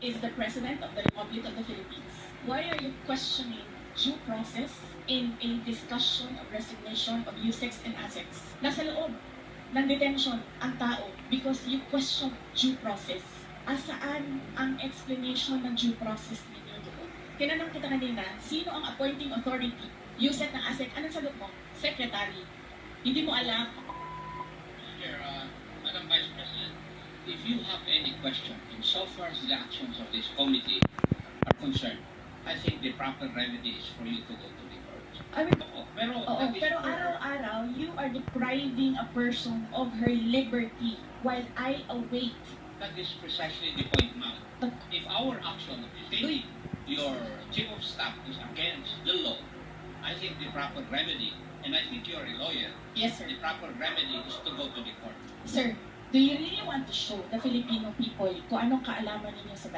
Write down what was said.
is the President of the Republic of the Philippines. Why are you questioning due process in a discussion of resignation of USEX and ASEX? Nasa loob ng detention ang tao because you question due process. Asaan ang explanation ng due process ninyo doon? Tinanong kita kanina, sino ang appointing authority? USEC ng ASEC, anong sagot mo? Secretary. Hindi mo alam. Madam Vice President, if you have any question insofar as the actions of this committee are concerned, I think the proper remedy is for you to go to the court. I mean, Pero araw-araw, you are depriving a person of her liberty while I await. that is precisely the point, ma'am. If our action of detaining your chief of staff is against the law, I think the proper remedy, and I think you're a lawyer, Yes, sir. the proper remedy is to go to the court. Sir, do you really want to show the Filipino people kung anong kaalaman ninyo sa